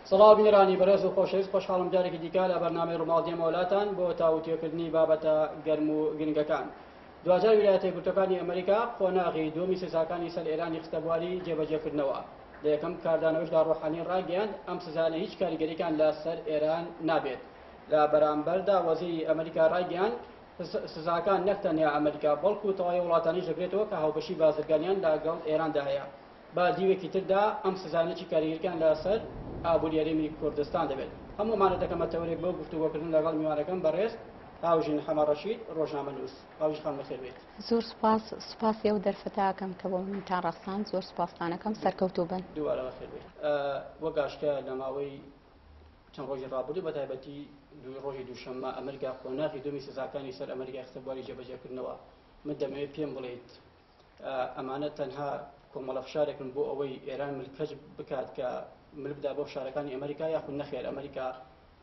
سڵاو بینەرانی بەڕێز و خۆشەویست، خۆشحاڵم جارێکی دیکە لە بەرنامەی ڕۆماڵدیە مەولاتان بۆ تاوتێکردنی بابەتە گەرم و گرنگەکان. دوجار ویلایەتە یەکگرتووەکانی ئەمریکا قۆناغی دووەمی سزاکانی سەر ئێرانی خستەبواری جێبەجێکردنەوە. لە یەکەم کاردانەوەشدا ڕۆحانین ڕاگەیاند ئەم سزانە هیچ کاریگەریەکان لە سەر ئێران نابێت. لە بەرامبەردا وەزیری ئەمریکا ڕاگەیاند سزاکان نەکتەنیا ئەمریکا بەڵکو و تەواوی وڵاتانیش دەبێتەوە کە هاوبەشی بازرگانیان لەگەڵ ئێراندا هەیە. با دیوێکی تردا ئەم سزانەی کاریگەریەکان لەسەر ئابووری هەرێمی کوردستان دەبێت. هەموومانە دەکەمە تەورێک بۆ گفتوگۆکردن لەگەڵ میوانەکەم بەڕێز هاوژین حەمە ڕەشید ڕۆژنامەنووس. هاوژی خانم بەخێر بێت. زۆر سوپاس، سوپاسی ئەو دەرفەتاکەم کە بۆ منتان ڕەخساند، زۆر سوپاستانەکەم، سەرکەوتوو بن. دووبارە بەخێر بێت. وەک ئاشکرا لە ماوەی چەند ڕۆژی ڕابردوو بەتایبەتی ڕۆژی دووشەممە ئەمریکا قۆناغی دووەمی سزاکانی سەر ئەمریکای خستەبواری جێبەجێکردنەوە. من دەمەوێت پێم بڵێیت ئەمانە تەنها کۆمەڵە فشارێکن بۆ ئەوەی ئێران ملکەج بکات کە مل بدا بۆ فشارەکانی ئەمریکا، یاخود نەخێر ئەمریکا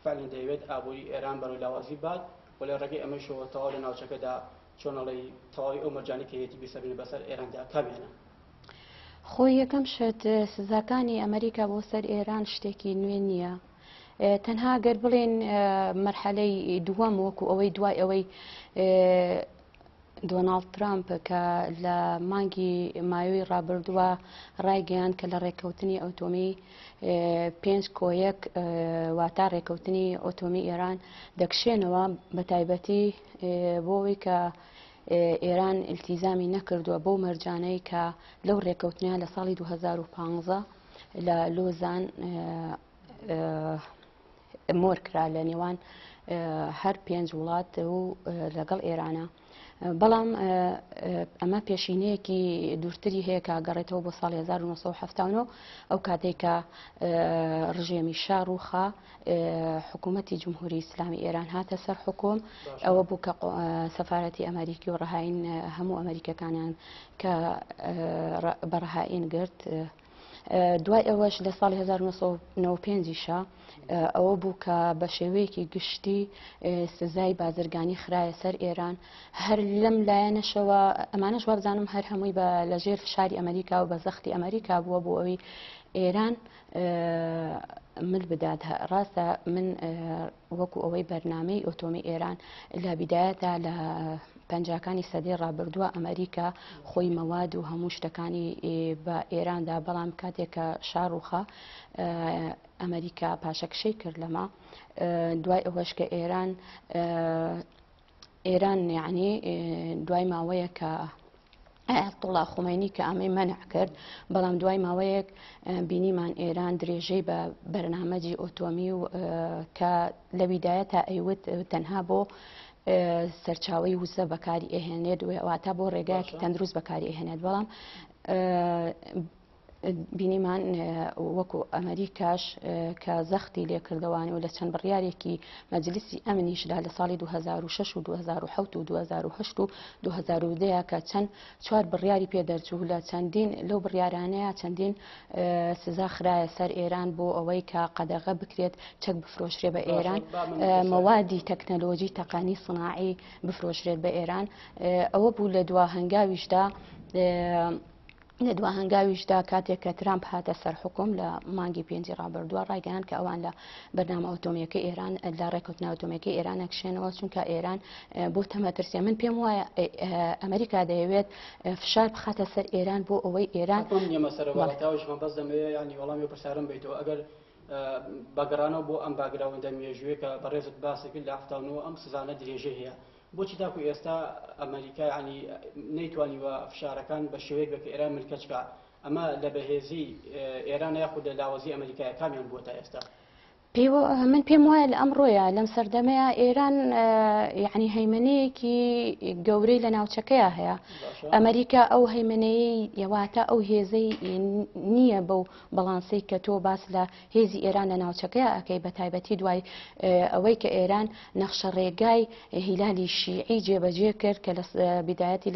فعلن دەیەوێت ئابووری ئێران بەرەو لاوازی بات و لە ڕێگەی ئەمەشەوە تەواو لە ناوچەکەدا چۆنەڵی تەواوی ئەو مەرجانی کە هەیەی بیسەبین بەسەر ئێراندا کامێنە. خۆی یەکەم شت سزاکانی ئەمریکا بۆ سەر ئێران شتێکی نوێ نییە. تەنها گەر بڵێن مەرحەلەی دووەم وەکو ئەوەی دوای ئەوەی دۆناڵد ترامپ کە لە مانگی مایۆی ڕابردووە ڕایگەیان کە لە ڕێککەوتنی ئۆتۆمی 5-1 واتە ڕێککەوتنی ئۆتۆمی ئێران دەکشێنەوە، بە تایبەتی بۆەوەی کە ئێران ئیلتیزامی نەکردووە بۆ مەرجانەی کە لەو ڕێککەوتنیان لە ساڵی 2015 لە لۆزان مۆرکرا لە نێوان هەر 5 وڵات و لەگەڵ ئێرانە. بەڵام ئەمە پێشینەیەکی دوورتری هەیە کە گەڕێتەوە بۆ ساڵی 1970 ئەو کاتێککە ڕژێمی شا ڕووخا حکوومەتی جمهوری ئیسلامی ئێران هاتە سەر حکوم. ئەوە بوو کە سەفارەتی ئەمریکی و ڕەهاین هەموو ئەمریکەکانیان کە بەڕەهائین گرت. دوای ئەوەش لە ساڵی 1995 ئەوە بوو کە بە شێوەیەکی گشتی سزای بازرگانی خرایە سەر ئێران. هەر لەم لایەنەشەوە ئەمانەش وابزانم هەر هەمووی بە لەژێر فشاری ئەمریکا و بە زەختی ئەمریکا بووە بۆ ئەوەی ئێران مل بدات. ڕاستە من وەکو ئەوەی بەرنامەی ئۆتۆمی ئێران لە بیدایەتە لە پەنجاکانی سەدەی ڕابردووە ئەمریکا خۆی مەواد و هەموو شتەکانی بە ئێراندا، بەڵام کاتێککە شاڕوخە ئەمریکا پاشەکشەی کرد لەما. دوای ئەوەش کە ئێران یعنی دوای ماوەیە کە ئایەتوڵا خومینی کە ئەمەی مەنع کرد، بەڵام دوای ماوەیەک بینیمان ئێران درێژەی بە بەرنامەجی ئۆتۆمی و کە لە بیدایەتە ئەیوت تەنها بۆ سەرچاوی وزە بەکاری ئەهێنێت واتە بۆ ڕێگایەکی تەندروست بەکاری ئەهێنێت. بەڵام بینیمان وەکو ئەمریکاش کە زەختی لێکردەوانی و لە چەند بڕیارێکی مەجلیسی ئەمنیشدا لە ساڵی 2006 و 2007 و 2008 و 2010 کە چەند 4 بڕیاری پێدەرچوو، لە چەندین لەو بڕیارانەیە چەندین سزا خرایە سەر ئێران بۆ ئەوەی کە قەدەغە بکرێت چەک بفرۆشرێ بە ئێران، مەوادی تەکنەلۆژی تەقانی سناعی بفرۆشرێت بە ئێران. ئەوە بوو لە دوا هەنگاویشدا کاتێک کە ترامپ هاتە سەر حکوم لە مانگی 5 ڕابردووە ڕایگەیان کە ئەوان لە بەرنامە ئۆتۆمیەکەی ئێران لە ڕێککەوتنە ئۆتۆمیەکەی ئێران نەکشێنەوە، چونکە ئێران بۆ تەمەترسیە. من پێم وایە ئەمریکا دەیەوێت فشار بخاتە سەر ئێران بۆ ئەوەی ئێران مەسەرەوەتاویشمان بەس دەمەوێت ینی وەڵامی پرسیارم بیتەوە ئەگەر بەگەڕانەوە بۆ ئەم باگراوەندە مێژوویە کە بەڕێزت باسی کرد لە هەفتانەوە ئەم سزانە درێژە هەیە، بۆچی تاکو ئێستا ئەمریکا ینی نەیتوانیوە فشارەکان بە شێوەیەک بکە ئێران ملکەچکە؟ ئەمە لە بەهێزی ئێران یاخود لە لاوەزی ئەمریکای کامیان بووە تا ئێستا؟ من پێم وایە لە ئەمڕۆیە لەم سەردەمەیە ئێران یعنی هەیمنەیەکی گەورەی لە ناوچەکەیە هەیە. ئەمریکا ئەو هەیمنەیە یەواتە ئەو هێزەی نییە بەو بەڵانسەی کە تۆ باس لە هێزی ئێران لە ناوچەکەیە ئەەکەی، بە تایبەتی دوای ئەوەی کە ئێران نەخشە ڕێگای هیلالی شیعی جێبەجێ کرد کە لە بیدایەتی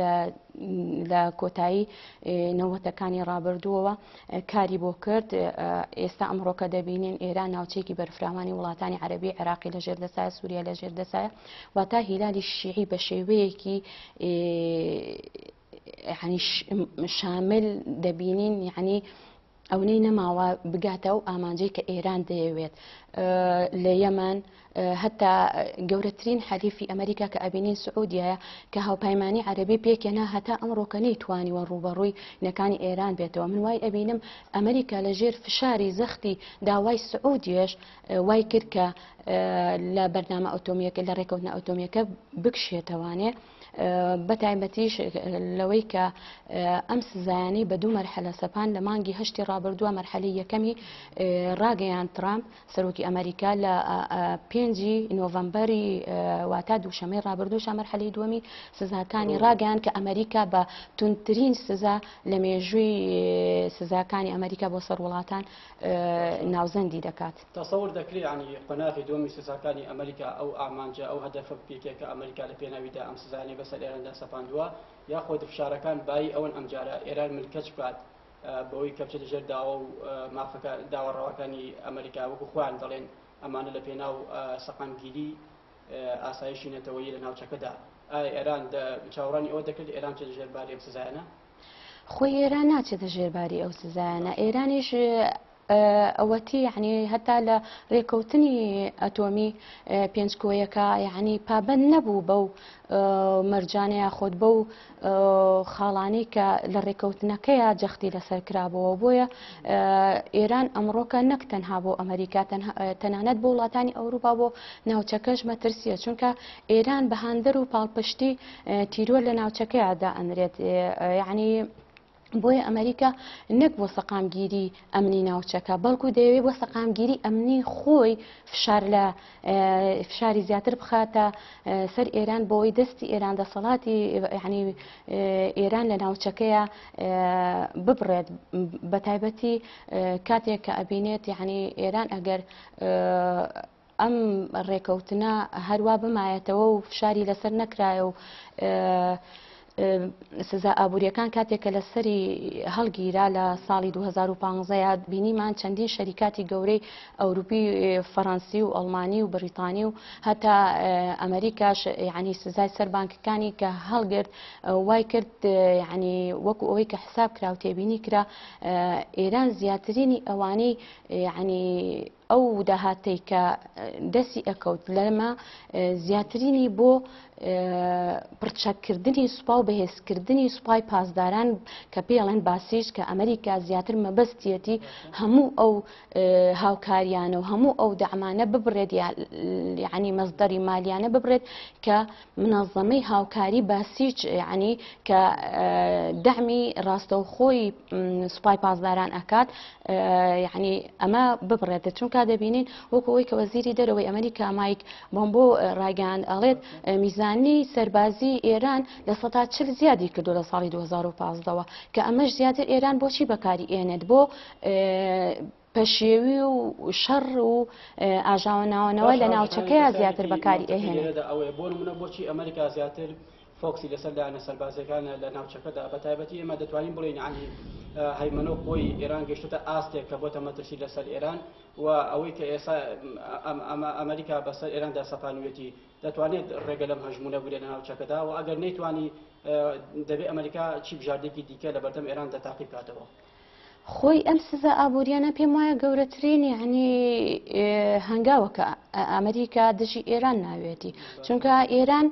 لە کۆتایی نەوەتەکانی ڕابردووەوە کاری بۆ کرد. ئێستا ئەمڕۆکە دەبینین ئێران ناوچەیەکی بەرفراوانی وڵاتانی عەرەبی عێراقی لە ژێردەسایە، سووریا لە ژێردەسایە، واتە هیلالی شیعی بە شێوەیەکی شامل دەبینین، یعنی ئەوەی نەماوە بگاتە و ئامانجەی کە ئێران دەیەوێت لە یەمەن هەتا گەورەترین حەلیفی ئەمریکا کە ئەبینین سعودیایە کە هاوپەیمانی عەرەبی پێکێنا هەتا ئەمڕۆکە نەیتوانیوە ڕوبەڕووی نەکانی ئێران بێتەوە. من وای ئەبینم ئەمریکا لەژێر فشاری زەختی داوای سعودیەش وای کرد کە لە بەرنامە ئۆتۆمیەکە لە ڕێکەوتنە ئۆتۆمیەکە بکشێتەوانێ بەتایبەتیش لەوەی کە ئەم سزایانەی بە دوو مەرحلە سەپان لە مانگی هەشتی ڕابردووە مەرحلەی یەکەمی ڕاگەیان ترامپ سەرۆکی ئەمریکا لە 5 نۆڤەمبەری واتە دووشەمەی ڕابردووشە مەرحلەی دووەمی سزاکانی ڕاگەیان کە ئەمریکا بە توندترین سزا لە مێژووی سزاکانی ئەمریکا بۆ سەر وڵاتان ناوزەندی دەکات. تەسەور دەکرێت عنی قۆناغی دووەمی سزاکانی ئەمریکا ئەو ئامانجە ئەو هەدەفە پێکێکە ئەمریکا لە پێناویدا ئەم سزانەی بەسەر ئێراندا سەپاندووە یاخۆت فشارەکان بای ئەوەن ئەمجارە ئێران ملکەچ بکات بەوەی کە بچێتە ژێر داوە و مافەکە داوەڕەوەکانی ئەمریکا وەکو خۆیان دەڵێن ئەمانە لە پێناو سەقامگیری ئاسایشی نەتەوەیی لە ناوچەکەدا. ئایا ئێران چاوەڕانی ئەوە دەکرد ئێران چێتە ژێر باری ئەم سزایانە؟ خۆی ئێران ناچێتە ژێرباری ئەو سزایانە. ئێرانیش ئەوەتی یعنی هەتا لە ڕێکەوتنی ئەتۆمی پێنجکۆیەکە یعنی پابەند نەبوو بەو مەرجانەیە خۆت بەو خاڵانەی کە لە ڕێکەوتنەکەیە جەختی لەسەر کرابەوە. بۆیە ئێران ئەمڕۆکە نەک تەنها بۆ ئەمریکا تەنانەت بۆ وڵاتانی ئەوروپا بۆ ناوچەکەش مەترسیە چونکە ئێران بەهاندەر و پاڵپشتی تیرۆر لە ناوچەکەیدا ئەنرێت. یعنی بۆیە ئەمریکا نەک بۆ سەقامگیری ئەمنی ناوچەکە بەڵکو دەیەوێت بۆ سەقامگیری ئەمنی خۆی فشاری زیاتر بخاتە سەر ئێران بۆی دەستی ئێران دەسەڵاتی یعنی ئێران لە ناوچەکەیە ببڕێت بەتایبەتی کاتێک کە ئەبینێت یعنی ئێران ئەگەر ئەم ڕێکەوتنە هەروە بمایەتەوە و فشاری لەسەر نەکرایە و سزا ئابوووریەکان کاتێکە لە سەری هەڵگیرا لە ساڵی 2015 بینیمان چەندین شەریکاتی گەورەی ئەوروپی فەڕەنسی و ئەڵمانی و بریتانی و هەتا ئەمریکاش یعنی سزای سەر بانکەکانی کە هەڵگرت وای کرد یعنی وەکو ئەوەی کە حساب کرا و تێبینی کرا ئێران زیاترینی ئەوانەی یعنی ئەو داهاتەی کە دەستی ئەکەوت لەمە زیاترینی بۆ پرچەکردنی سوپا و بەهێزکردنی سوپای پاسداران کە پێڵێن باسیش کە ئەمریکا زیاتر مەبەستیەتی هەموو ئەو هاوکاریانە و هەموو ئەو دەعمانە ببڕێت یعنی مەزدەری مالیانە ببڕێت کە منەظەمەی هاوکاری باسیج یعنی کە دەعمی ڕاستەوخۆی سوپای پاسداران ئەکات یعنی ئەمە ببڕێتە چونکە دەبینین وەکو ئەوەی کە وەزیری دەرەوەی ئەمریکا مایک بۆمبۆ ڕایگەیاند ئەڵێت میزانی سەربازی ئێران لە 140 زیادی کردو لە ساڵی 2015ەوە کە ئەمەش زیاتر ئێران بۆچی بەکاری ئێنێت بۆ پەشێوی و شەڕ و ئاژاوەناوەنەوە لە ناوچەکەیە زیاتر بەکاری ئەهێنێت. بۆ نمونە بۆچی ئەمریکا زیاتر فۆکسی لەسەر داهێنە سەربازەکانە لە ناوچەکەدا بەتایبەتی ئێمە دەتوانین بڵێین عنی هەیمەنە خۆی ئێران گەشتە ئاستێک کە بۆتە مەترسی لەسەر ئێران و ئەوەی کە ئێستا ئەمریکا بەسەر ئێراندا سەپانوێتی دەتوانێت ڕێگە لەم هەژمونە بگرێت لە ناوچەکەدا و ئەگەر نەیتوانی دەبێت ئەمریکا چی بژاردێکی دیکە لە بەردەم ئێران دەتاقی بکاتەوە. خۆی ئەم سزا ئابوووریانە پێم وایە گەورەترین یعنی هەنگاوەکە ئەمریکا دژی ئێران ناوێتی چونکە ئێران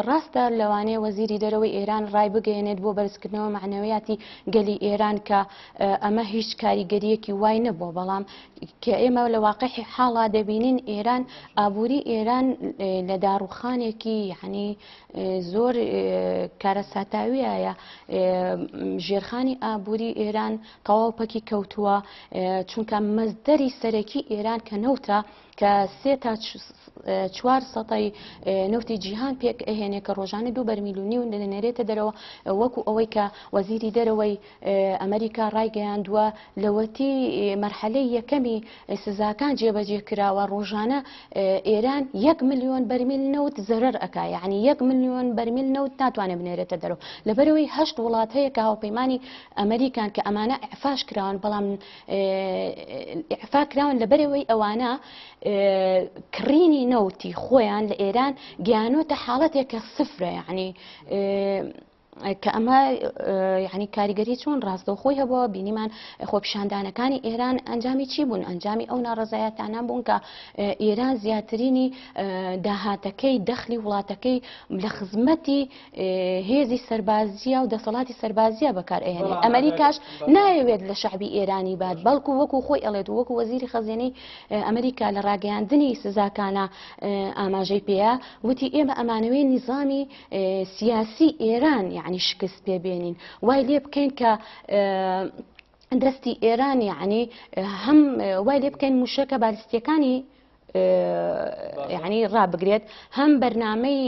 ڕاستە لەوانەیە وەزیری دەرەوەی ئێران ڕای بگەێنێت بۆ بەرزکردنەوە معنەویاتی گەلی ئێران کە ئەمە هیچ کاریگەریەکی وای نەبووە بەڵام کە ئێمە لە واقعی حاڵا دەبینین ئێران ئابووری ئێران لە داڕوخانێکی یعنی زۆر کارە ساتاویایە ژێرخانی ئابووری ئێران تەواو پەکی کەوتووە چونکە مەزدەری سەرەکی ئێران کە نەوتە کە 3 تا 4 سەتای نەوتی جیهان پێک ئەهێنێ کە ڕۆژانە 2 بەرمیل و نیو دەنێرێتە دەرەوە وەکو ئەوەی کە وەزیری دەرەوەی ئەمریکا ڕایگەیاندووە لەوەتی مەرحەلەی یەکەمی سزاکان جێبەجێ کراوە ڕۆژانە ئێران 1 ملیۆن بەرمیل نەوت زەرەر ئەکا یعنی 1 ملیۆن بەرمیل نەوت ناتوانێت بنێرێتە دەرەوە لەبەرەوەی 8 وڵات هەیە کە هاوپەیمانی ئەمریکان کە ئەمانە ئیعفاش کراون بەڵام ئیعفا کراون لەبەرەوەی ئەوانە کڕینی نەوتی خۆیان لە ئێران گیانۆتە حاڵەتێکە سفرە یعنی کە ئەمە یعنی کاریگەری چۆن ڕاستەوخۆی هەبووە بینیمان خۆپیشاندانەکانی ئێران ئەنجامی چی بوون ئەنجامی ئەو ناڕەزایەتانە بوون کە ئێران زیاترینی داهاتەکەی دەخلی وڵاتەکەی لە خزمەتی هێزی سەربازیە و دەسەڵاتی سەربازیە بەکارهێنێت ئەمریکاش نایەوێت لە شعبی ئێرانی بات بەڵکو وەکو خۆی ئەڵێت وەکو وەزیری خەزینەی ئەمریکا لە ڕاگەیاندنی سزاکانە ئاماژەی پێەیە وتی ئێمە ئەمانەوەی نیزامی سیاسی ئێران یعنی شکست پێبێنین وای لێ بکەین کە دەستی ئێران یعنی هەم وای لێ بکەین موشەکە بالیستیەکانی یعنی ڕابگرێت هەم بەرنامەی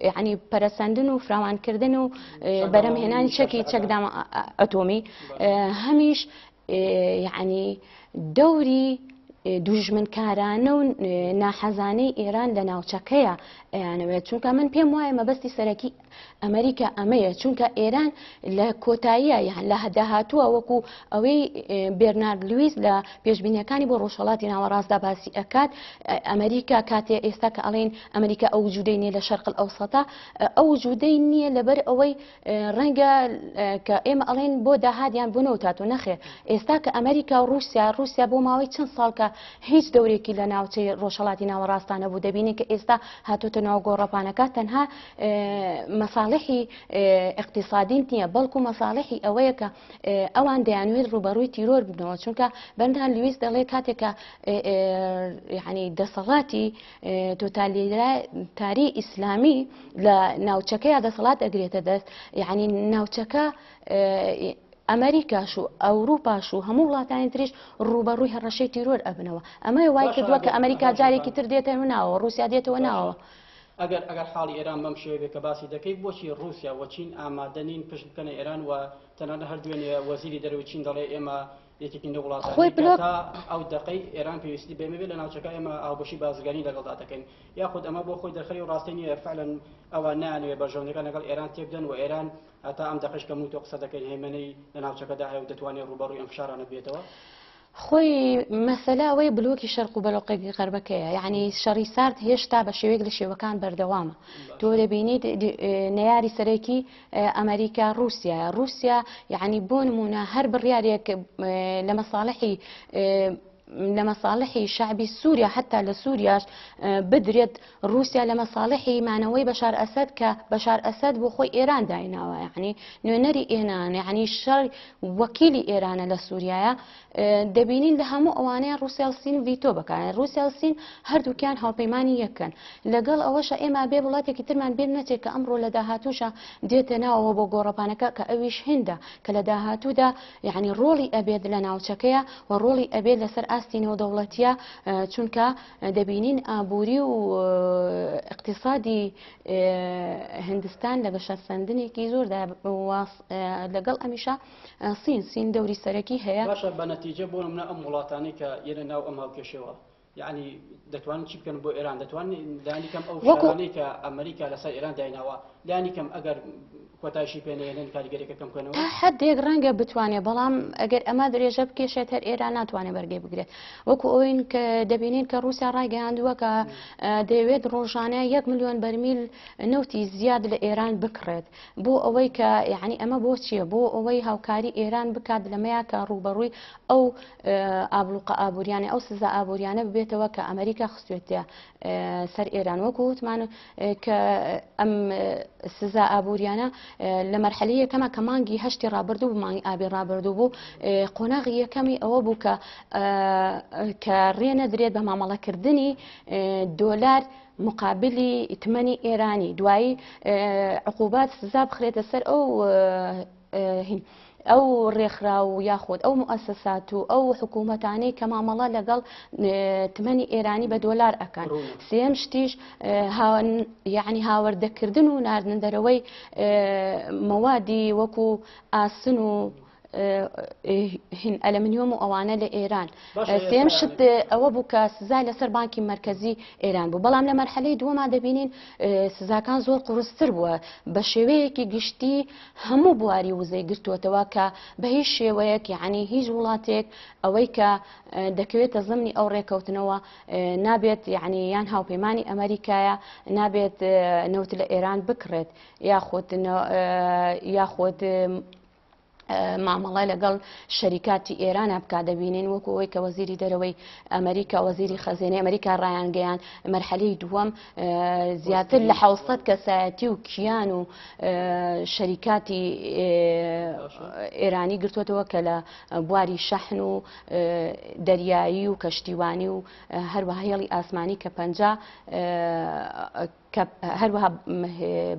یعنی پەرەسەندن و فراوانکردن و بەرەمهێنانی چەکی چەکدام ئەتۆمی هەمیش یعنی دەوری دوژمنکارانە و ناحەزانەی ئێران لە ناوچەکەیە ئەیانەوێت چونکە من پێم وایە مەبەستی سەرەکی ئەمریکا ئەمەیە چونکە ئێران لە کۆتاییە یان لە داهاتووە وەکو ئەوەی بێرنارد لویس لە پێشبینیەکانی بۆ ڕۆژهەڵاتی ناوەڕاستدا باسی ئەکات ئەمریکا کاتێ ئێستا کە ئەڵێن ئەمریکا ئەو وجودەی نییە لە شەرق ئەوسەتا ئەو وجودەی نییە لەبەر ئەوەی ڕەنگە کە ئێمە ئەڵێن بۆ داهاتیان بوونەوە تاتۆ نەخێ ئێستا کە ئەمریکا و رووسیا بۆ ماوەی چەند ساڵکە هیچ دەورێکی لە ناوچەی ڕۆژهەڵاتی ناوەڕاستانە بوو دەبینێت کە ئێستا هاتوتە ناو گۆڕەپانەکە تەنها مەساڵحی اقتصادی نییە بەڵکو مەساڵحی ئەوەیە کە ئەوان دەیانوێت ڕوبەڕووی تیرۆر بنەوە چونکە بەردان لویس دەڵێ کاتێکە یعنی دەسەڵاتی تۆتالیتاری ئیسلامی لە ناوچەکەیە دەسەڵات ئەگرێتە دەست یعنی ناوچەکە ئەمریکاش و ئەوروپاش و هەموو وڵاتانی تریش ڕوبەڕووی هەڕەشەی تیرۆر ئەبنەوە ئەمە وای کردووە کە ئەمریکا جارێکی تر دێتەوە ناوە رووسیا دێتەوە ناوە ئەگەر حاڵی ئێران بەم شێوەیە کە باسی دەکەی بۆچی رووسیا و چین ئامادەنین پشت بکەنە ئێران و تەنانە هەردوێنێ وەزیری دەرەوەی چین دەڵێ ئێمە یەکێکی نە وڵاتانی تا ئەو دقەی ئێران پێویستی بێمەوێت لە ناوچەکە ئێمە ئاوبەشی بازرگانی لەگەڵدا دەکەین یاخود ئەمە بۆ خۆی دەرخەری و ڕاستی نییە فعلا ئەوە نانوێت بەژەونەکە لەگەڵ ئێران تێبدەن و ئێران هەتا ئەم دقەش کە موتۆ قسە دەکەین هێمنەی لە ناوچەکەدا هەیە و دەتوانێت ڕوبەڕووی ئەم فشارانە بێتەوە خۆی مەسەلا ئەوەی بلوکی شەرق و بەلوقەی غەربەکەیە یعنی شەڕی سارد هێشتا بە شێوەیەک لە شێوەکان بەردەوامە تۆ دەبینیت نەیاری سەرەکی ئەمریکا رووسیا یعنی بۆ نمونە هەر بڕیارێک لە مەساڵحی شعبی سووریا حتا لە سووریاش بدرێت رووسیا لە مەساڵحی مانەوەی بەشار ئەسەد کە بەشار ئەسەد بۆ خۆی ئێران دایناوە یعنی نوێنەری ئێران یعنی شەڕ وەکیلی ئێرانە لە سووریایە دەبینین لە هەموو ئەوانەیە رووسیا و سین ڤیتۆ بکەن رووسیا و سین هەردووکیان هاوپەیمانی یەکەن لەگەڵ ئەوەشە ئێمە بێ وڵاتێکی ترمان بێت نەچێت کە ئەمڕۆ لە داهاتووشە دێتە ناوەوە بۆ گۆڕەپانەکە کە ئەویش هێندە کە لە داهاتوودا یعنی ڕۆڵی ئەبێت لە ناوچەکەیە و ڕۆڵی ئەبێت لەسەر ئاستینەوە دەوڵەتیە چونکە دەبینین ئابووری و اقتصادی هندستان لە گەشەسەندنێکی زۆردا لەگەڵ ئەمیشە سین دەوری سەرەکی هەیە باشە بە نەتیجە بۆ نمونە ئەم وڵاتانی کە یەنە ناو ئەم هاوکێشەوە یعنی دەتوانن چی بکەن بۆ ئێران دەتوانن لانی کەم ئەو شارانەی کە ئەمریکا لەسەر ئێران دایناوە لانی کەم ئەگەر کۆتایشی پێنێنن کاریگەریەکە کەم بکەنەوە حدێک ڕەنگە بتوانێت بەڵام ئەگەر ئەمە درێژە بکێشێت هەر ئێران ناتوانێت بەرگێ بگرێت وەکو ئەوین کە دەبینین کە رووسیا ڕایگەیاندووە کە دەیەوێت ڕۆژانە 1 ملیۆن بەرمیل نەوتی زیاد لە ئێران بکڕێت بۆ ئەوەی کە یعنی ئەمە بۆ چییە بۆ ئەوەی هاوکاری ئێران بکات لەمەیە کە ڕوبەڕووی ئەو ئابلوقە ئابووریانە ئەو سزا ئابووریانە ببێتەوە کە ئەمریکا خستوێتە سەر ئێران وەکو وتمان کە ئەم سزا ئابووریانە لە مەرحەلەی یەکەمە کە مانگی هەشتی ڕابردوو بوو مانگی ئابی ڕابردوو بوو قۆناغی یەکەمی ئەوە بوو کە ڕێنە درێت بە مامەڵەکردنی دۆلار مقابلی تمەنی ئێرانی دوایی عقوبات سزا بخرێتە سەر ئەو ڕێکخرا و یاخود ئەو مؤسسات و ئەو حکوومەتانەی کە مامەڵە لەگەڵ تمەنی ئێرانی بە دۆلار ئەکەن سێم شتیش یعنی هاوردەکردن و ناردنەوەی مەوادی وەکو ئاسن و هین ئەلمنیۆم و ئەوانە لە ئێران سێم شت ئەوە بوو کە سزای لەسەر بانکی مرکزی ئێران بوو بەڵام لە مەرحەلەی دووەما دەبینین سزاکان زۆر قورستر بووە بە شێوەیەکی گشتی هەموو بواری وزەی گرتووەتەوە کە بە هیچ شێوەیەک یعنی هیچ وڵاتێک ئەوەی کە دەکەوێتە زمانی ئەو ڕێکەوتنەوە نابێت یعنی یان هاوپەیمانی ئەمریکایە نابێت نەوت لە ئێران بکڕێت یاخۆت مامەڵای لەگەڵ شەریکاتی ئێرانە بکا دەبینین وەکو ئەوەی کە وەزیری دەرەوەی ئەمریکا وەزیری خەزینەی ئەمریکا ڕایانگەیان مەرحەلەی دووەم زیاتر لە 700 کەسایەتی و کیان و شەریکاتی ئێرانی گرتووەتەوە کە لە بواری شەحن و دەریایی و کەشتیوانی و هەروەها هێڵی ئاسمانی کە 50 هەروەها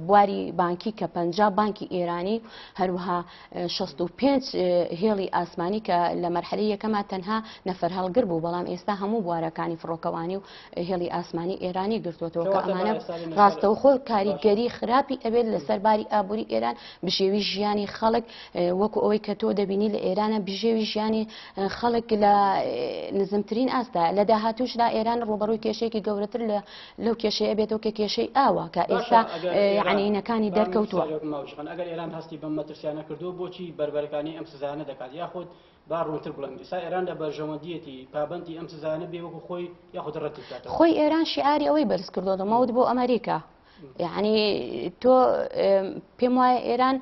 بواری بانکی کە 50 بانکی ئێرانی هەروەها 65 هێڵی ئاسمانی کە لە مەرحەلەی یەکەما تەنها نەفەر هەڵگر بوو بەڵام ئێستا هەموو بوارەکانی فڕۆکەوانی و هێڵی ئاسمانی ئێرانی گرتووەتەوە کە ئەمانە ڕاستەوخۆ کاریگەری خراپی ئەبێت لەسەر باری ئابووری ئێران بژێوی ژیانی خەڵک وەکو ئەوەی کە تۆ دەبینی لە ئێرانە بژێوی ژیانی خەڵک لە نزمترین ئاستا لە داهاتووشدا ئێران ڕوبەڕووی کێشەیەکی گەورەتر لەو کێشەیە بێتەوە کە کێشەی ئاوە کە ئێستا عنینەکانی دەرکەوتووە ئەگەر ئێران هەستی بەم مەترسیانە کردو بۆچی بربەرەکانی ئەم سزانە دەکات یاخود با ڕوونتر بڵێن ئێستا ئێران لە بەرژەوەندیەتی پابەندی ئەم سزانە بێ وەکو خۆی یاخود ڕەتی بکاتەوە خۆی ئێران شیعاری ئەوەی بەرز کردووە دەمەوت بۆ ئەمریکا يعني تۆ پێم وایە ئێران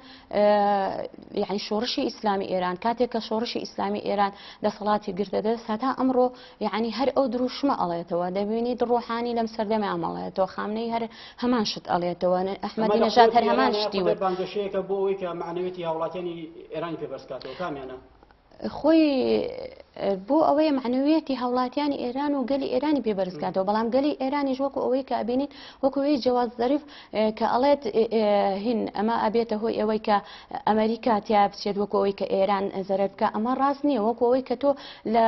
یعنی شۆڕشی ئیسلامی ئێران کاتێک کە شۆڕشی ئیسلامی ئێران دەسەڵاتی گرتەدەست هەتا ئەمڕۆ یعنی هەر ئەو دروشمە ئەڵێتەوە دەبینیت ڕۆحانی لەم سەردەمی ئەمەڵێتەوە خامنەی هەر هەمان شت ئەڵێتەوە ئەحمەدی نەژاد هەر هەمان شتی وە بانگەشەیەکە بۆ ئەوەی کە معنەوێتی هاوڵاتیانی ئێرانی پێبەرزکاتەوە کامیانە خۆی بۆ ئەوەیە معنویەتی هاوڵاتیانی ئێران و گەلی ئێرانی پێبەرزکاتەوە بەڵام گەلی ئێرانیش وەکو ئەوەی کە ئەبینین وەکوەوەی جەواز زەریف کە ئەڵێت هین ئەمە ئەبێتە هۆی ئەوەی کە ئەمریکا تیا بچێت وەکو ئەوەی کە ئێران زەرەر بکە ئەمە ڕاست نییە وەکو ئەوەی کە تۆ لە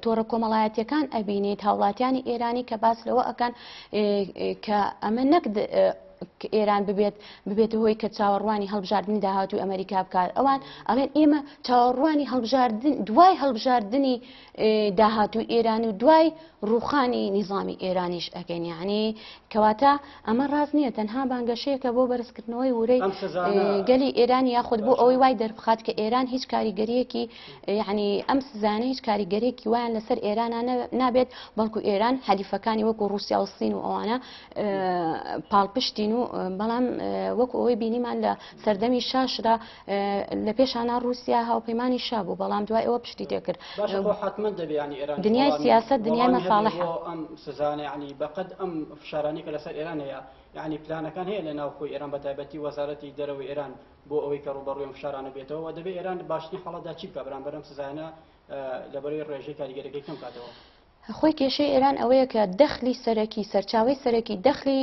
تۆڕە کۆمەڵایەتیەکان ئەبینیت هاوڵاتیانی ئێرانی کە باس لەوە ئەکەن کە ئەمە نەک ئێران ببێتە هۆی کە چاوەڕوانی هەڵبژاردننی داهاتوی ئەمریکا بکات ئەوان ئەڵێن ئێمە چاوەڕوانی دوای هەڵبژاردننی داهاتوی ئێران و دوای ڕوخانی نیظامی ئێرانیش ئەگەن یعنی کەواتە ئەمە ڕاست نییە تەنها بانگەشەیەکە بۆ بەرزکردنەوەی ورەی گەلی ئێرانی یاخود بۆ ئەوەی وای دەربخات کە ئێران هیچ کاریگەریەکی یعنی ئەم سزانە هیچ کاریگەریەکی وایان لەسەر ئێرانە نابێت بەڵکو ئێران حەلیفەکانی وەکو رووسیا و سین و ئەوانە پاڵپشتین و بەڵام وەکو ئەوەی بینیمان لە سەردەمی شاشدا لە پێشانە رووسیا هاوپەیمانی شا بوو بەڵام دوای ئەوە پشتی تێکرد دنیای سیاست دنیای مەساڵح ئەم سزانە ینی بەقەد ئەم فشارانی کە لەسەر ئێران هەیە یعنی پلانەکان هەیە لە ناوخۆی ئێران بە تایبەتی وەزارەتی دەرەوەی ئێران بۆ ئەوەی کە ڕوبەڕووی فشارانە بێتەوە دەبێت ئێران باشترین حاڵەتدا چی بکە بەرامبەر ئەم سزانە لەبەرەوەی ڕێژەی کاریگەرەکەی کەم کاتەوە خۆی کێشەی ئێران ئەوەیە کە دەخلی سەرەکی سەرچاوی سەرەکی دەخلی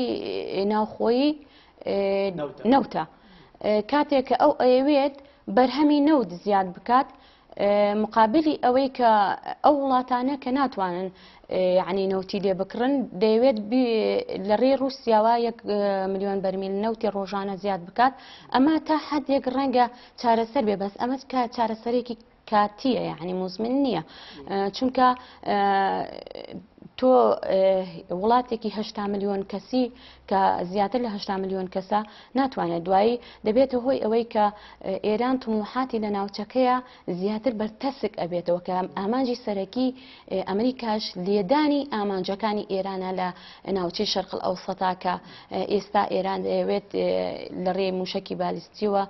ناوخۆیی نەوتە کاتێک کە ئەو ئەوێت بەرهەمی نەوت زیاد بکات مقابلی ئەوەی کە ئەو وڵاتانە کە ناتوانن یعنی نەوتی لێ بکڕن دەیەوێت لە ڕێ رووسیاوە 1 ملیۆن بەرمیل نەوتی ڕۆژانە زیاد بکات ئەمە تا حدێک ڕەنگە چارەسەر بێ بەس ئەمە چارەسەرێکی کاتیە یعنی موزمن نییە چونکە تۆ وڵاتێکی 8 ملیۆن کەسی کە زیاتر لە 8 ملیۆن کەسە ناتوانێت دوایی دەبێتە هۆی ئەوەی کە ئێران تموحاتی لە ناوچەکەیە زیاتر بەرتەسک ئەبێتەوە کە ئامانجی سەرەکی ئەمریکاش لێدانی ئامانجەکانی ئێرانە لە ناوچەی شەرق ئەوسەتا کە ئێستا ئێران دەیەوێت لە ڕێ موشکی بالیستیەوە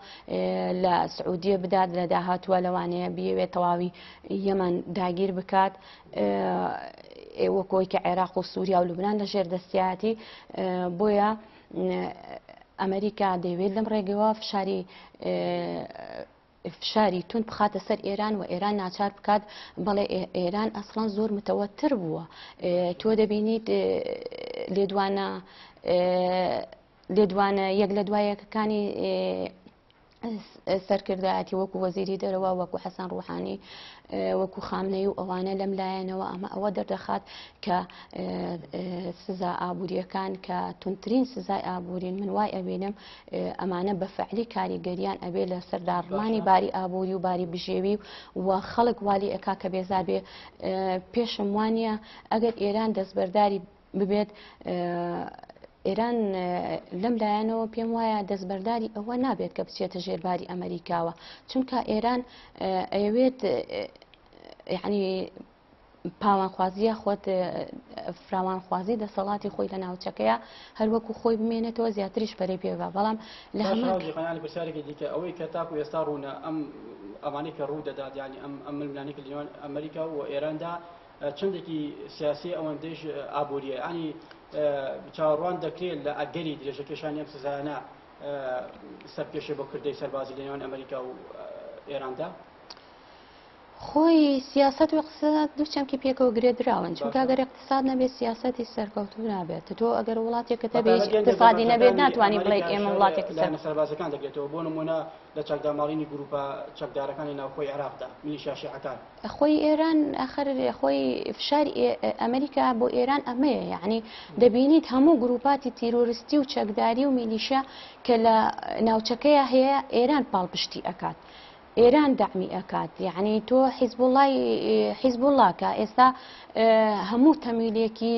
لە سعودیە بدات لە داهاتووە لەوانەیە بیەوێت تەواوی یەمەن داگیر بکات وەکۆی کە عێراق و سووریا و لوبنان لە ژێر دەستیاتی بۆیە ئەمریکا دەیەوێت لەم ڕێگەوە فشاری تون بخاتە سەر ئێران و ئێران ناچار بکات بەڵێ ئێران ئەسڵان زۆر متەوەتر بووە تۆ دەبینیت لێدوانە یەک لە دوایەکەکانی سەرکردایەتی وەکو وەزیری دەرەوە وەکو حەسەن ڕوحانی وەکو خامنەی و ئەوانە لەم لایەنەوە ئەوە دەردەخات کە سزا ئابوووریەکان کە تونترین سزای ئابوورین من وای ئەبینم ئەمانە بە فەعلی کاریگەریان ئەبێ لە سەرداڕمانی باری ئابووری و باری بژێوی و خەڵک والی ئەکا کە بێزار بێ پێشم وانە ئەگەر ئێران دەستبەرداری ببێت ئێران لەم لایەنەوە پێم وایە دەستبەرداری ئەوە نابێت کە بچێتە ژێرباری ئەمریکاوە چونکە ئێران ئەوێت یعنی پاوانخوازیە خۆت فراوانخوازی دەسەڵاتی خۆی لە ناوچەکەیە هەروەکو خۆی بمێنێتەوە زیاتریش پەرەی پێوە بەڵام لە هەموو پرسیارێکی دیکە ئەوەی کە تاکو ئێستا ڕوونە ئەم ئەوانەی کە ڕوو دەدات ینی ئەم ململانێک لەنێوان ئەمریکا و ئێراندا چندێکی سیاسی ئەوەندەش ئابووریە ینی چاوەڕوان دەکرێت لە ئەگەری درێژەکەشان ئەم سزایانە سەرپێشە بۆ کردەی سەربازی لەنێوان ئەمریکا و ئێراندا خۆی سیاست و اقتصاد دوو چەمکی پێکەوە گرێ دراون چونکە ئەگەر اقتصاد نەبێت سیاسەتی سەرکەوتوو نابێت تۆ ئەگەر وڵاتێکەکە بێت اقتصادی نەبێت ناتوانانی بڵێت ئێمە وڵاتێکی سەربازەکان دەگرێتەوە بۆ نمونە لە چەکداماڵینی گروپە چەکدارەکانی ناوخۆی عێراقدا میلیشیا شیعەکان خۆی ئێران ئەخر خۆی فشاری ئەمریکا بۆ ئێران ئەمەیە یعنی دەبینیت هەموو گروپاتی تیرۆریستی و چەکداری و میلیشیا کە لە ناوچەکەیە هەیە ئێران پاڵپشتی ئەکات ئێران دامی ئەکات یعنی تۆ حیزب الله کە ئێستا هەموو تەمویلێکی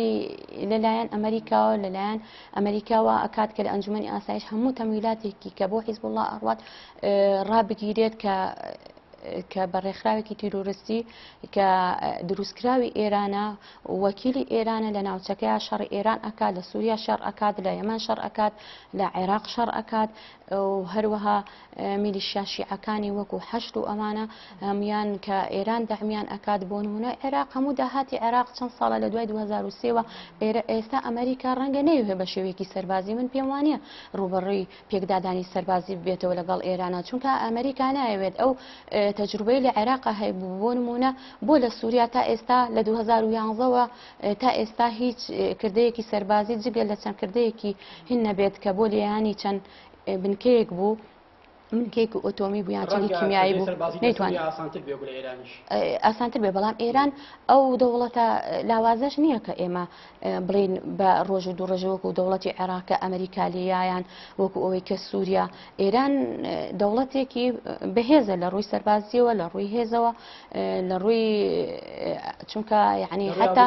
لەلایەن ئەمریکاوە لەلایەن ئەمریکاوە ئەکات کە لە ئەنجومەنی ئاسایش هەموو تەمویلاتێکی کە بۆ حیزب الله ئەڕوات ڕابگیرێت کە بەڕێکخراوێکی تیرۆریستی کە دروستکراوی ئێرانە وەکیلی ئێرانە لە ناوچەکەیە شەڕی ئێران ئەکات لە سووریا شەڕ ئەکات لە یەمەن شەڕ ئەکات لە عێراق شەڕ ئەکات و هەروەها میلیشیا شیعەکانی وەکو حەشد و ئەمانە هەمویان کە ئێران دەعمیان ئەکات بۆ نمونە عێراق هەموو داهاتی عێراق چەند ساڵە لە دوای 2023ەوە ئێستا ئەمریکا ڕەنگە نەیوێ بە شێوەیەکی سەربازی من پێم وانە ڕوبەڕووی پێکدادانی سەربازی بێتەوە لەگەڵ ئێرانە چونکە ئەمریکا نایەوێت ئەو تەجروبەی لە عێراق هەیە بۆ نمونە بۆ لە سووریا تا ئێستا لە 2011ەوە تا ئێستا هیچ کردەیەکی سەربازی جگە لە چەند کردەیەکی هین نەبێت کە بۆ لێیانی چەند بنکەیەک بوو منکێک و ئۆتۆمی بوویان چەندی کیمیایی بوو نەیتوانێت ئاسانتر بێ بەڵام ئێران ئەو دەوڵەتە لاوازەش نییە کە ئێمە بڵین بە ڕۆژ و دوو ڕۆژ وەکو دەوڵەتی عێراقکە ئەمریکالیایان وەکو ئەوەی کە سووریا ئێران دەوڵەتێکی بەهێزە لە ڕووی سەربازیەوە لە ڕووی هێزەوە لە ڕووی چونکە یعنی حتا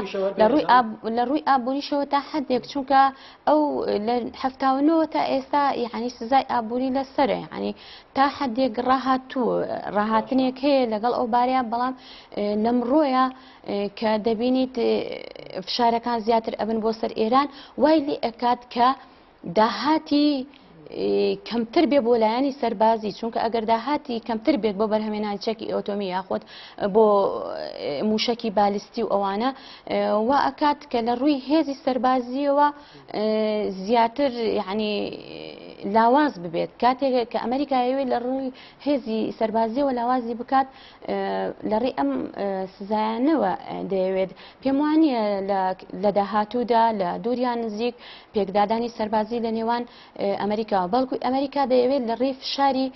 لە ڕووی ئابووریشەوە تا حدێک چونکە ئەو لە هەفتاونەوە تا ئێستا یعنی سزای ئابووری لەسەرە یعنی تا حدێک ڕاهاتنێک هەیە لەگەڵ ئەو باریان بەڵام لەمڕۆیە کە دەبینیت فشارەکان زیاتر ئەبن بۆ سەر ئێران وای لێ ئەکات کە داهاتی کەمتر بێ بۆ لایەنی سەربازی چونکە ئەگەر داهاتی کەمتر بێت بۆ بەرهەمێنانی چەکی ئۆتۆمی یاخۆت بۆ موشکی بالیستی و ئەوانە وا ئەکات کە لە ڕووی هێزی سەربازیەوە زیاتر یعنی لاواز ببێت کاتێک کە ئەمریکایەوێ لە ڕووی هێزی سەربازیەوە لاوازی بکات لە ڕێی ئەم سزایانەوە دەیەوێت پێم وانە لە داهاتوودا لە دووریان نزیک پێکدادانی سەربازی لە نێوان ئەمریکا بەڵکو ئەمریکا دەیەوێت لە ڕێی فشاری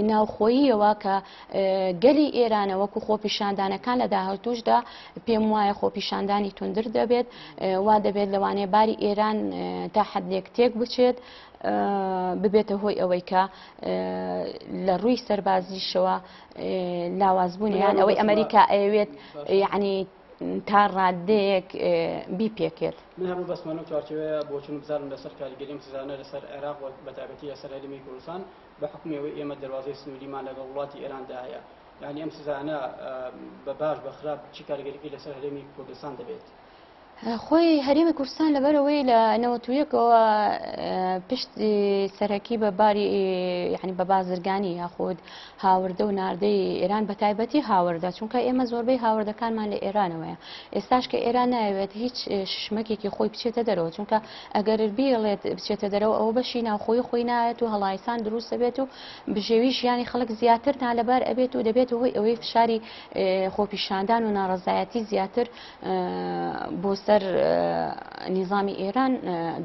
ناوخۆییەوە کە گەلی ئێرانە وەکو خۆپیشاندانەکان لە داهاتووشدا پێم وایە خۆپیشاندانی توندر دەبێت وا دەبێت لەوانەیە باری ئێران تا حدێک تێک بچێت ببێتە هۆی ئەوەی کە لە ڕووی سەربازیشەوە لاوازبوونیان ئەوەی ئەمریکا ئەوێت یعنی تا ڕادەیەک بیپێکێت من هەموو بەسمانە چوارچێوەیە بۆچون بزارم لەسەر کاریگەریم سزانە لەسەر عێراق و بەتابەتی لەسەر هەرێمی کوردستان بە حکومەوەی ئێمە دەواازەی سنووریمان لەگەڵ وڵاتی ئێراندا هەیە یعنی ئەم سزانە بە باش بە خراپ چی کاریگەریکی لەسەر هەرێمی کوردستان دەبێت خۆی هەرێمی کوردستان لەبەرەوەی لە نەوەتویەکەوە پشت سەرەکی بە باری یعنی بە بازرگانی یاخود هاوردە و ناردەی ئێران بە تایبەتی هاوردە چونکە ئێمە زۆربەی هاوردەکانمان لە ئێرانەوەیە ئێستاش کە ئێران نایەوێت هیچ شمەکێکی خۆی بچێتە دەرەوە چونکە ئەگەر بێڵێت بچێتە دەرەوە ئەوە بەشی ناوخۆی خۆی نایەت و هەڵایسان دروست دەبێت و بژێوی ژیانی خەڵک زیاتر نالەبار ئەبێت و دەبێت هۆی ئەوەی فشاری خۆپیشاندان و ناڕەزایەتی زیاتر بۆ لەسەر نیظامی ئێران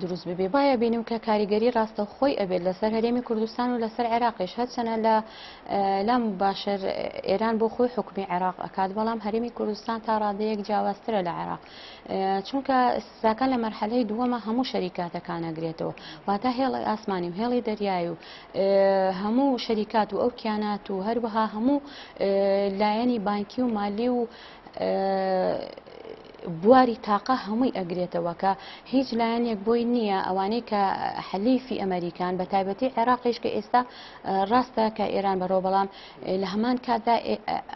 دروست ببێ باە بینیم کە کاریگەری ڕاستە خۆی ئەبێت لەسەر هەرێمی کوردستان و لەسەر عێراقیش هەرچەنە لەم باشەر ئێران بۆ خۆی حکومی عێراق ئەکات بەڵام هەرێمی کوردستان تا ڕادەیەک جیاوازترە لە عێراق چونکە سزاکان لە مەرحەلەی دووەمە هەموو شەریکاتەکان ئەگرێتەوە واتە هێڵی ئاسمانی و هێڵی دەریایی و هەموو شەریکات و ئەو کیانات و هەروەها هەموو لایەنی بانکی و مالی و بواری تاقە هەمووی ئەگرێتەوە کە هیچ لایەنێک بۆی نییە ئەوانەی کە حەلیفی ئەمریکان بە تایبەتی عێراقیش کە ئێستا ڕاستە کە ئێران بەرەو بەڵام لە هەمان کاتدا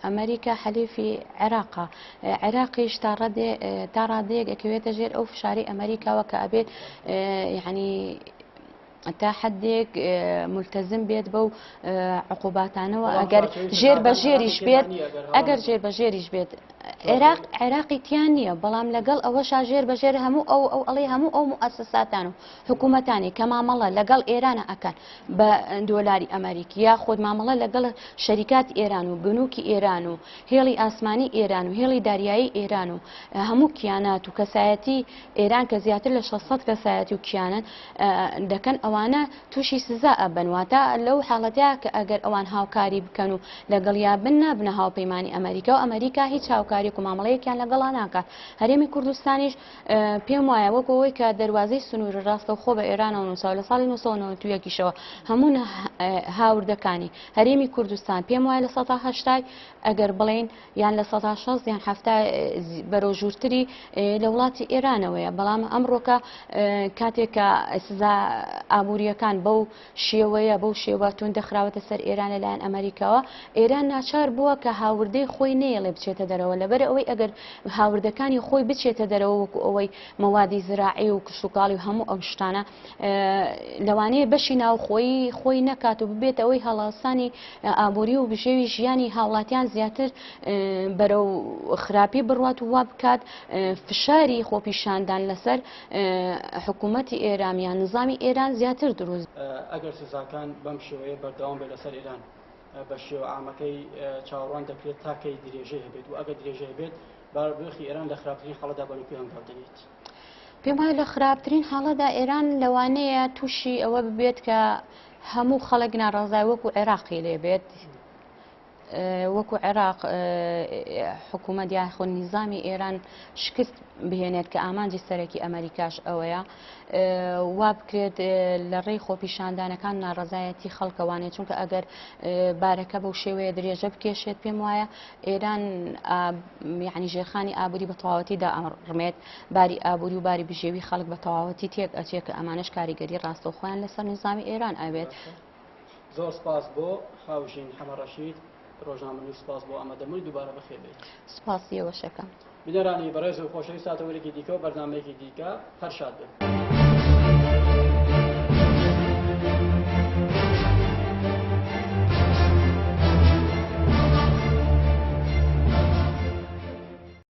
ئەمریکا حەلیفی عێراقا عێراقیش تا ڕادەیەک ئەکەوێتە ژێر ئەو فشاری ئەمریکاوە کە ئەبێت یعنی تا حدێک ملتزم بێت بەو عقوباتانەوە ئەگەر ژێر بە ژێریش بێت ئەگەر ژێر بە ژێریش بێت عێراقی تیان نییە بەڵام لەگەڵ ئەوەشا ژێر بەژێر هەموو ئەڵێ هەموو ئەو مؤسساتان و حکوومەتانی کە مامەڵە لەگەڵ ئێرانە ئەکەن بە دۆلاری ئەمریکی یا خۆت مامەڵە لەگەڵ شەریکات ئێران و بنووکی ئێران و هێڵی ئاسمانی ئێران و هێڵی داریایی ئێران و هەموو کیانات و کەسایەتی ئێران کە زیاتر لە 600 کەسایەتی و کیانن دەکەن ئەوانە تووشی سزا ئەبنواتە لەو حاڵەتەیە کە ئەگەر ئەوان هاوکاری بکەن و لەگەڵیا بن نابنە هاوپەیمانی ئەمریکا و ئەمریکا هیچ هاوکاری و مامەڵەیەکیان لەگەڵا ناکات هەرێمی کوردستانیش پێم وایە وەکو ئەوەی کە دەواازەی سنووری ڕاستە خۆ بە ئێرانەوە نووسا لە ساڵی 1990 هەموو هاوردەکانی هەرێمی کوردستان پێم وایە لە 1970 ئەگەر بڵێن یان لە 1960 یان 70 بەرەو ژوورتری لە وڵاتی ئێرانەوەیە بەڵام ئەمڕۆکە کاتێکە سزا ئابوووریەکان بەو شێوەیە بەو شێوە تون دەخراوەتە سەر ئێران لەلایەن ئەمریکاوە ئێران ناچار بووە کە هاوردەی خۆی نێڵێ بچێتە دەرەوە لەبەر ئەوەی ئەگەر هاوردەکانی خۆی بچێتە دەرەوە وەکو ئەوەی مەوادی زراعی و کشتتوکاڵی و هەموو ئەم شتانە لەوانەیە بەشی ناوخۆیی خۆی نەکات و ببێت ئەوەی هەڵاسانی ئابووری و بژێوی ژیانی هاوڵاتیان زیاتر بەرەو خراپی بڕوات و وا بکات فشاری خۆپیشاندان لەسەر حکوومەتی ئێرامیان نظامی ئێران زیاتر دروست ئەگەر سزاکان بەم شێوەیە بەردەوام بێت لەسەر ئێران بە شێوە ئامەکەی چاوەڕوان دەکرێت تاکەی درێژەی هەبێت و ئەگەر درێژەی بێت باربێخی ئێران لە خراپترین حاڵەدا بەنووکی هەنگاودێت پێم وایە لە خراپترین حاڵەدا ئێران لەوانەیە تووشی ئەوە ببێت کە هەموو خەڵک ناڕازای وەکو عێراقی لێبێت وەکو عێراق حکوومەت یاخۆ نیزامی ئێران شکست بهێنێت کە ئامانجی سەرەکی ئەمریکاش ئەوەیە وا بکرێت لە ڕێی خۆپیشاندانەکان ناڕزایەتی خەڵکەوانێت چونکە ئەگەر بارەکە بەو شێوەیە درێژە بکێشێت پێم وایە ئێران یعنی ژێرخانی ئابووری بە تەواوەتیدا ئەڕمێت باری ئابووری و باری بژێوی خەڵک بە تەواوەتی تێک ئەچێت کە ئەمانش کاریگەری ڕاستەوخۆیان لەسەر نیزامی ئێران ئەبێت. زۆر سپاس بۆ خاوژین حەمە ڕەشید ڕۆژنامەنووس سپاس بۆ ئامادەبوونی دووبارە بەخێر بێت. سپاسی ئێوەشەکەم. بینەرانی بەڕێز و خۆشەویست ساتەوەرێکی دیکە و بەرنامەیەکی دیکە هەر شاد بن.